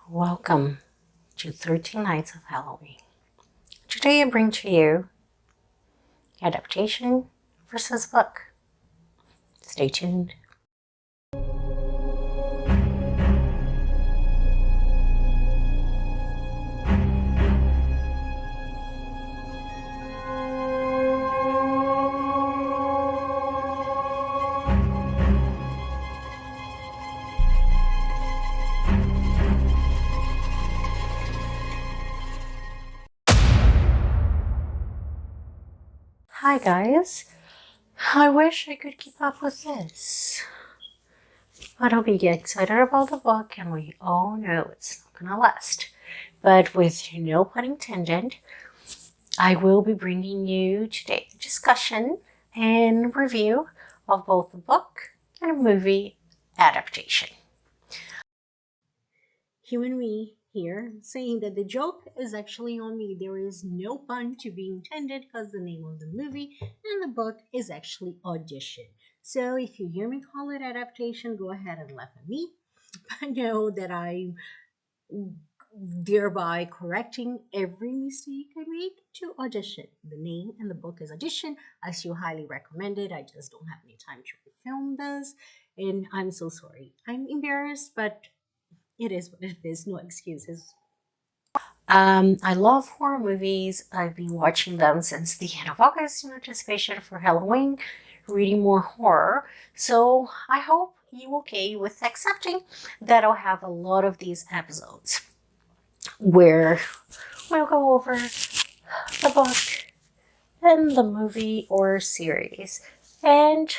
Welcome to 13 Nights of Halloween. Today I bring to you adaptation versus book. Stay tuned. Hi guys, I wish I could keep up with this, but I'll be excited about the book and we all know it's not gonna last. But with no pun intended, I will be bringing you today a discussion and review of both the book and movie adaptation. Human me here saying that the joke is actually on me. There is no pun to be intended because the name of the movie and the book is actually Audition. So if you hear me call it adaptation, go ahead and laugh at me. I know that I'm thereby correcting every mistake I make to Audition. The name and the book is Audition. I still highly recommend it. I just don't have any time to film this, and I'm so sorry. I'm embarrassed, but it is what it is. No excuses. I love horror movies. I've been watching them since the end of August in anticipation for Halloween, reading more horror. So I hope you're okay with accepting that I'll have a lot of these episodes where we'll go over the book and the movie or series. And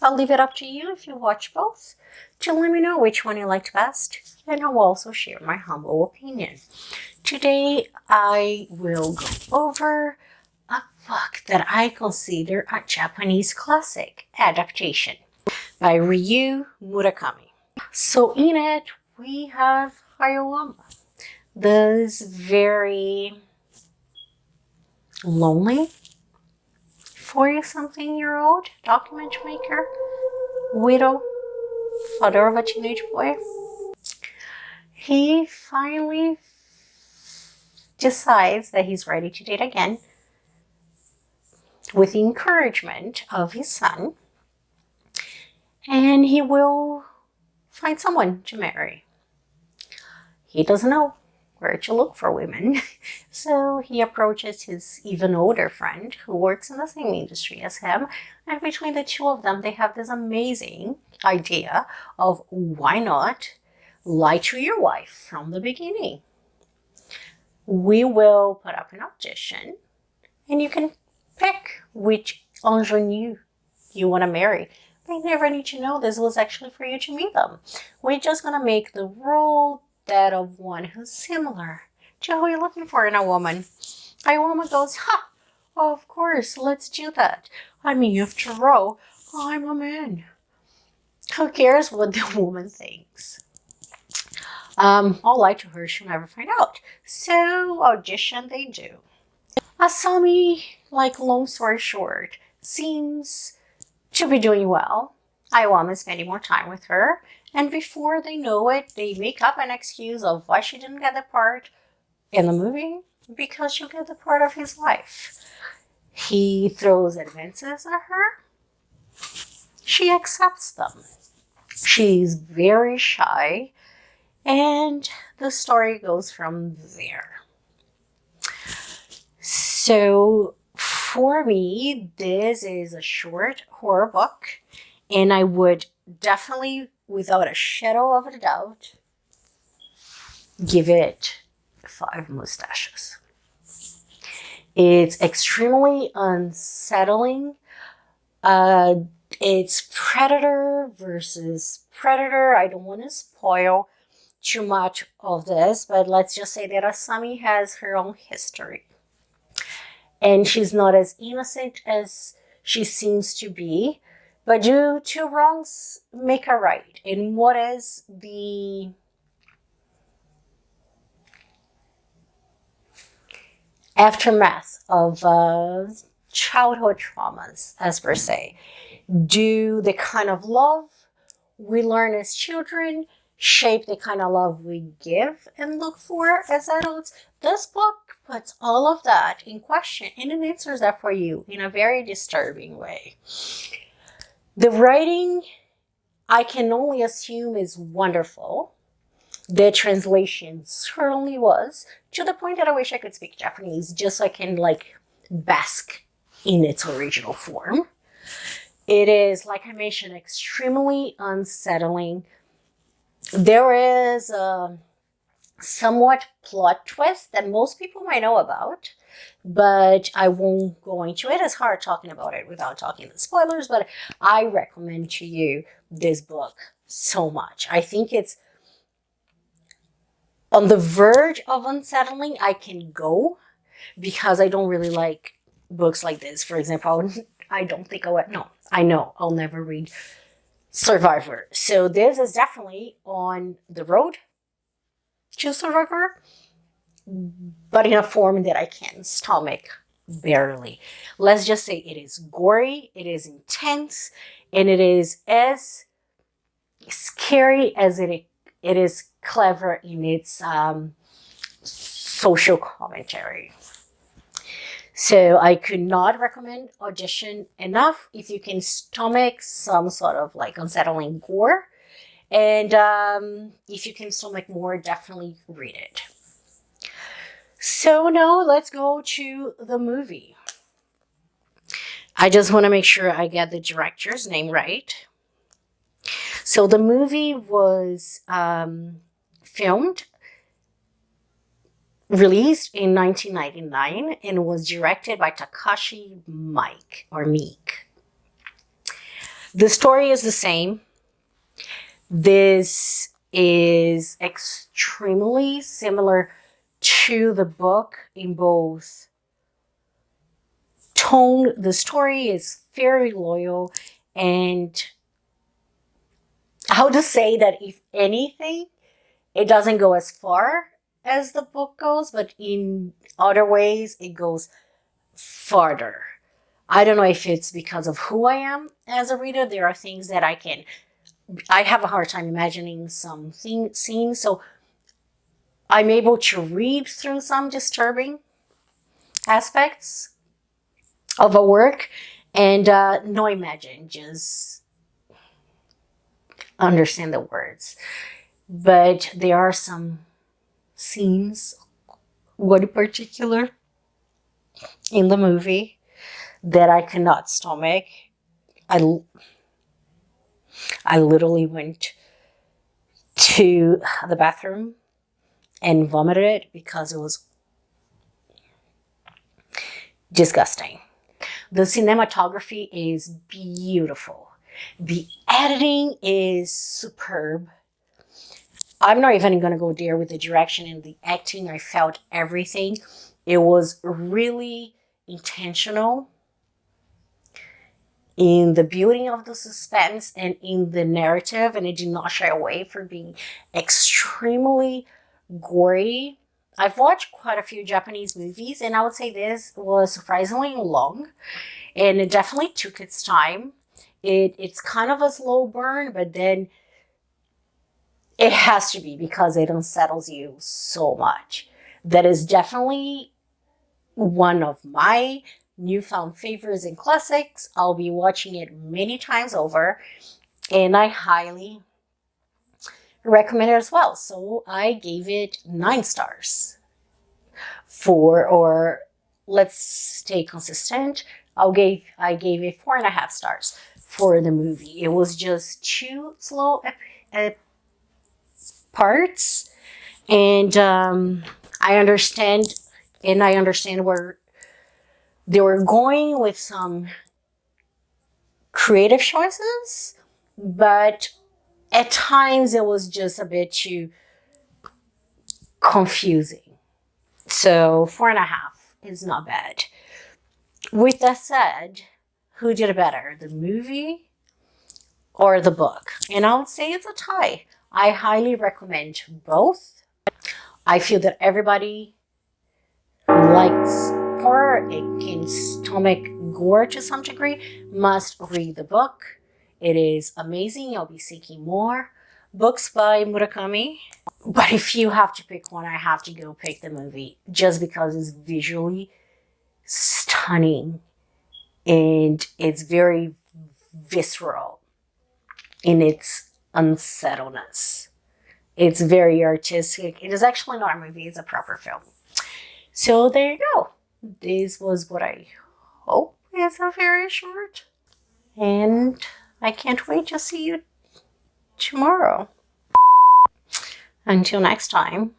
I'll leave it up to you if you watch both to let me know which one you liked best, and I'll also share my humble opinion. Today I will go over a book that I consider a Japanese classic, Adaptation by Ryu Murakami. So in it we have Hayawama, this very lonely 40-something-year-old documentary maker, widow, father of a teenage boy. He finally decides that he's ready to date again with the encouragement of his son, and he will find someone to marry. He doesn't know where to look for women, so he approaches his even older friend who works in the same industry as him, and between the two of them they have this amazing idea of why not lie to your wife from the beginning. We will put up an audition and you can pick which ingenue you want to marry. They never need to know this was actually for you to meet them. We're just going to make the role that of one who's similar to who you're looking for in a woman. A woman goes, of course, let's do that. I mean, after all, I'm a man. Who cares what the woman thinks? I'll lie to her, she'll never find out. So, audition they do. Asami, long story short, seems to be doing well. Iwama is spending more time with her, and before they know it, they make up an excuse of why she didn't get the part in the movie, because she'll get the part of his wife. He throws advances at her. She accepts them. She's very shy, and the story goes from there. So for me, this is a short horror book, and I would definitely, without a shadow of a doubt, give it 5 mustaches. It's extremely unsettling. It's predator versus predator. I don't want to spoil too much of this, but let's just say that Asami has her own history. And she's not as innocent as she seems to be, but due to wrongs, make a right. And what is the aftermath of childhood traumas, as per se? Do the kind of love we learn as children shape the kind of love we give and look for as adults. This book puts all of that in question and it answers that for you in a very disturbing way. The writing, I can only assume, is wonderful. The translation certainly was, to the point that I wish I could speak Japanese just so I can like bask in its original form. It is, like I mentioned, extremely unsettling. There is a somewhat plot twist that most people might know about, but I won't go into it. It's hard talking about it without talking the spoilers, but I recommend to you this book so much. I think it's on the verge of unsettling. I can go because I don't really like books like this. For example, I don't think I would. No, I know I'll never read Survivor. So this is definitely on the road to Survivor, but in a form that I can stomach barely. Let's just say it is gory, it is intense, and it is as scary as it is clever in its social commentary. So I could not recommend Audition enough if you can stomach some sort of like unsettling gore. And if you can stomach more, definitely read it. So now let's go to the movie. I just want to make sure I get the director's name right. So the movie was released in 1999 and was directed by Takashi Miike. The story is the same. This is extremely similar to the book in both tone. The story is very loyal, and how to say that, if anything, it doesn't go as far as the book goes, but in other ways it goes farther. I don't know if it's because of who I am as a reader. There are things that I have a hard time imagining some scenes, so I'm able to read through some disturbing aspects of a work and no imagine, just understand the words. But there are some scenes, one in particular in the movie, that I cannot stomach. I literally went to the bathroom and vomited it because it was disgusting. The cinematography is beautiful. The editing is superb. I'm not even going to go there with the direction and the acting. I felt everything. It was really intentional in the building of the suspense and in the narrative, and it did not shy away from being extremely gory. I've watched quite a few Japanese movies, and I would say this was surprisingly long, and it definitely took its time. It's kind of a slow burn, but then it has to be because it unsettles you so much. That is definitely one of my newfound favorites and classics. I'll be watching it many times over, and I highly recommend it as well. So I gave it 9 stars. Or let's stay consistent, I gave it 4.5 stars for the movie. It was just too slow parts, and I understand where they were going with some creative choices, but at times it was just a bit too confusing. So 4.5 is not bad. With that said, who did it better, the movie or the book? And I would say it's a tie. I highly recommend both. I feel that everybody who likes horror, it can stomach gore to some degree, must read the book. It is amazing. I'll be seeking more. books by Murakami. But if you have to pick one, I have to go pick the movie just because it's visually stunning and it's very visceral in its unsettledness. It's very artistic. It is actually not a movie, it's a proper film. So there you go. This was what I hope is a very short. And I can't wait to see you tomorrow. Until next time.